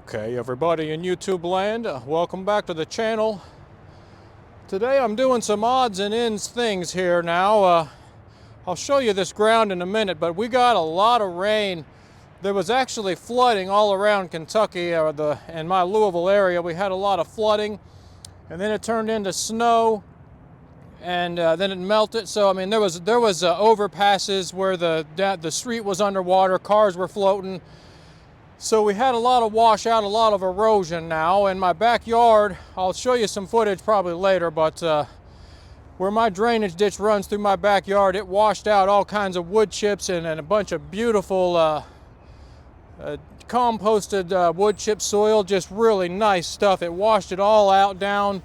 Okay, everybody in YouTube land, welcome back to the channel. Today I'm doing some odds and ends things here now. I'll show you this ground in a minute, but we got a lot of rain. There was actually flooding all around Kentucky, in my Louisville area. We had a lot of flooding, and then it turned into snow, and then it melted. So I mean, there was overpasses where the street was underwater, cars were floating. So we had a lot of washout, a lot of erosion now. In my backyard, I'll show you some footage probably later, but where my drainage ditch runs through my backyard, it washed out all kinds of wood chips and a bunch of beautiful composted wood chip soil, just really nice stuff. It washed it all out down,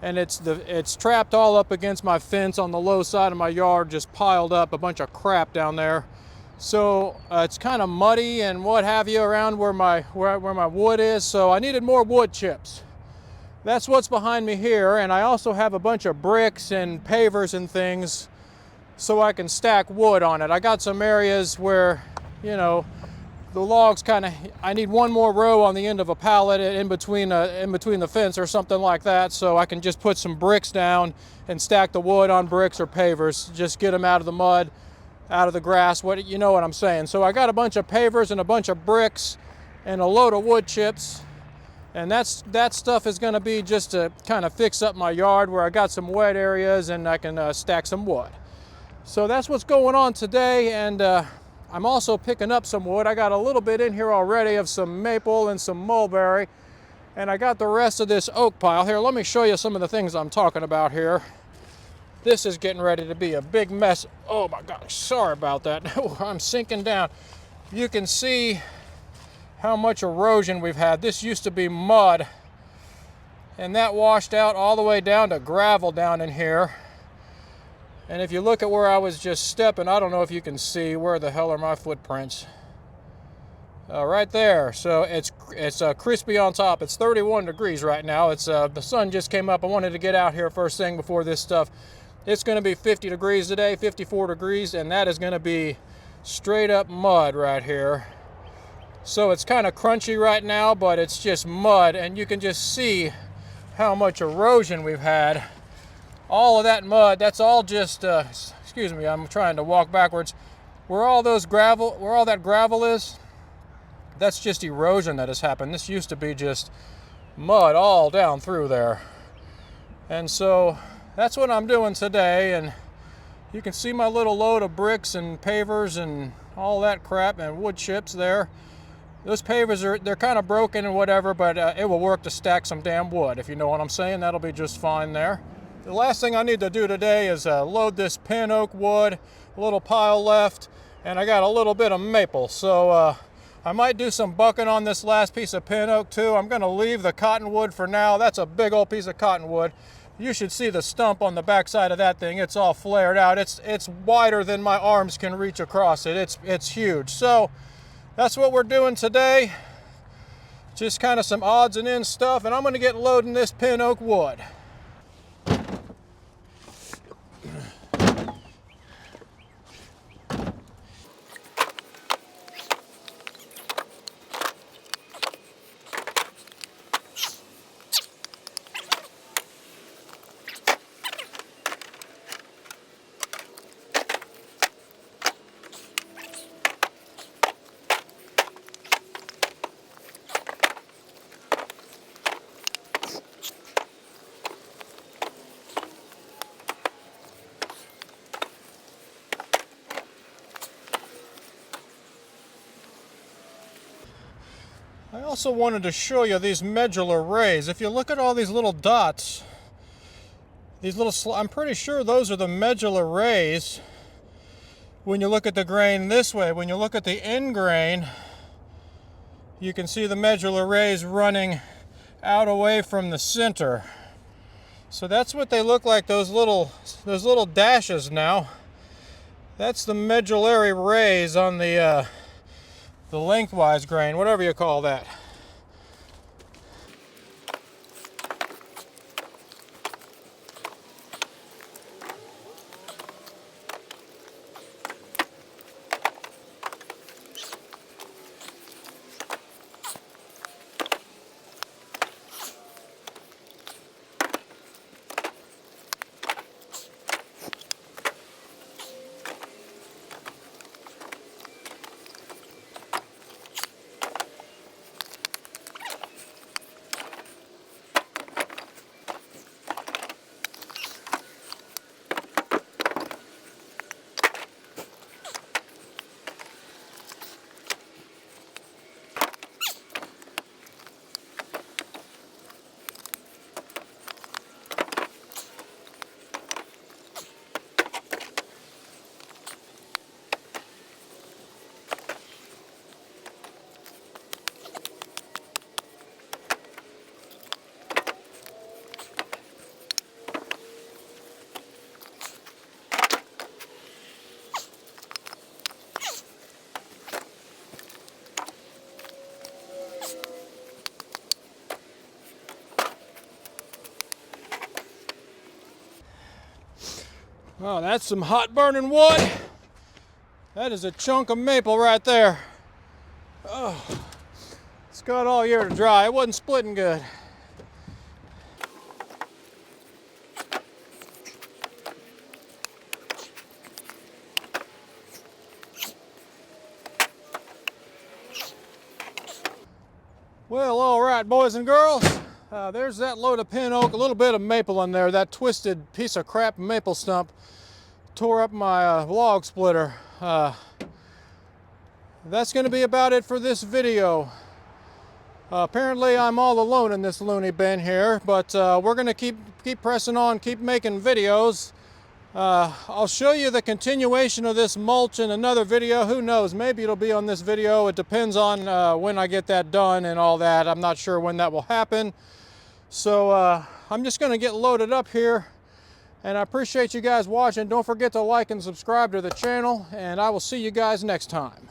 and it's trapped all up against my fence on the low side of my yard, just piled up, a bunch of crap down there. So it's kind of muddy and what have you around where my wood is, so I needed more wood chips. That's what's behind me here, and I also have a bunch of bricks and pavers and things so I can stack wood on it. I got some areas where, you know, the logs I need one more row on the end of a pallet in between the fence or something like that, so I can just put some bricks down and stack the wood on bricks or pavers, just get them out of the mud, out of the grass, you know what I'm saying. So I got a bunch of pavers and a bunch of bricks and a load of wood chips, and that stuff is going to be just to kind of fix up my yard where I got some wet areas and I can stack some wood. So that's what's going on today, and I'm also picking up some wood. I got a little bit in here already of some maple and some mulberry, and I got the rest of this oak pile here. Let me show you some of the things I'm talking about here. This is getting ready to be a big mess. Oh my gosh, sorry about that. I'm sinking down. You can see how much erosion we've had. This used to be mud, and that washed out all the way down to gravel down in here. And if you look at where I was just stepping, I don't know if you can see, where the hell are my footprints? Right there. So it's crispy on top. It's 31 degrees right now. The sun just came up. I wanted to get out here first thing before this stuff. It's going to be 50 degrees today, 54 degrees, and that is going to be straight up mud right here. So it's kind of crunchy right now, but it's just mud, and you can just see how much erosion we've had. All of that mud, that's all just, excuse me, I'm trying to walk backwards. Where all that gravel is, that's just erosion that has happened. This used to be just mud all down through there. And so that's what I'm doing today, and you can see my little load of bricks and pavers and all that crap and wood chips there. Those pavers they're kind of broken and whatever, but it will work to stack some damn wood, if you know what I'm saying. That'll be just fine there. The last thing I need to do today is load this pin oak wood, a little pile left, and I got a little bit of maple. So I might do some bucking on this last piece of pin oak too. I'm gonna leave the cottonwood for now. That's a big old piece of cottonwood. You should see the stump on the back side of that thing. It's all flared out. It's wider than my arms can reach across it. It's huge. So that's what we're doing today. Just kind of some odds and ends stuff, and I'm gonna get loading this pin oak wood. I also wanted to show you these medullary rays. If you look at all these little dots, I'm pretty sure those are the medullary rays. When you look at the grain this way, when you look at the end grain, you can see the medullary rays running out away from the center. So that's what they look like, those little dashes now. That's the medullary rays on the lengthwise grain, whatever you call that. Oh, that's some hot burning wood. That is a chunk of maple right there. Oh, it's got all year to dry. It wasn't splitting good. Well, all right, boys and girls. There's that load of pin oak, a little bit of maple in there. That twisted piece of crap maple stump tore up my log splitter. That's going to be about it for this video. Apparently I'm all alone in this loony bin here, but we're going to keep pressing on, keep making videos. I'll show you the continuation of this mulch in another video. Who knows, maybe it'll be on this video. It depends on when I get that done and all that. I'm not sure when that will happen. So I'm just going to get loaded up here, and I appreciate you guys watching. Don't forget to like and subscribe to the channel, and I will see you guys next time.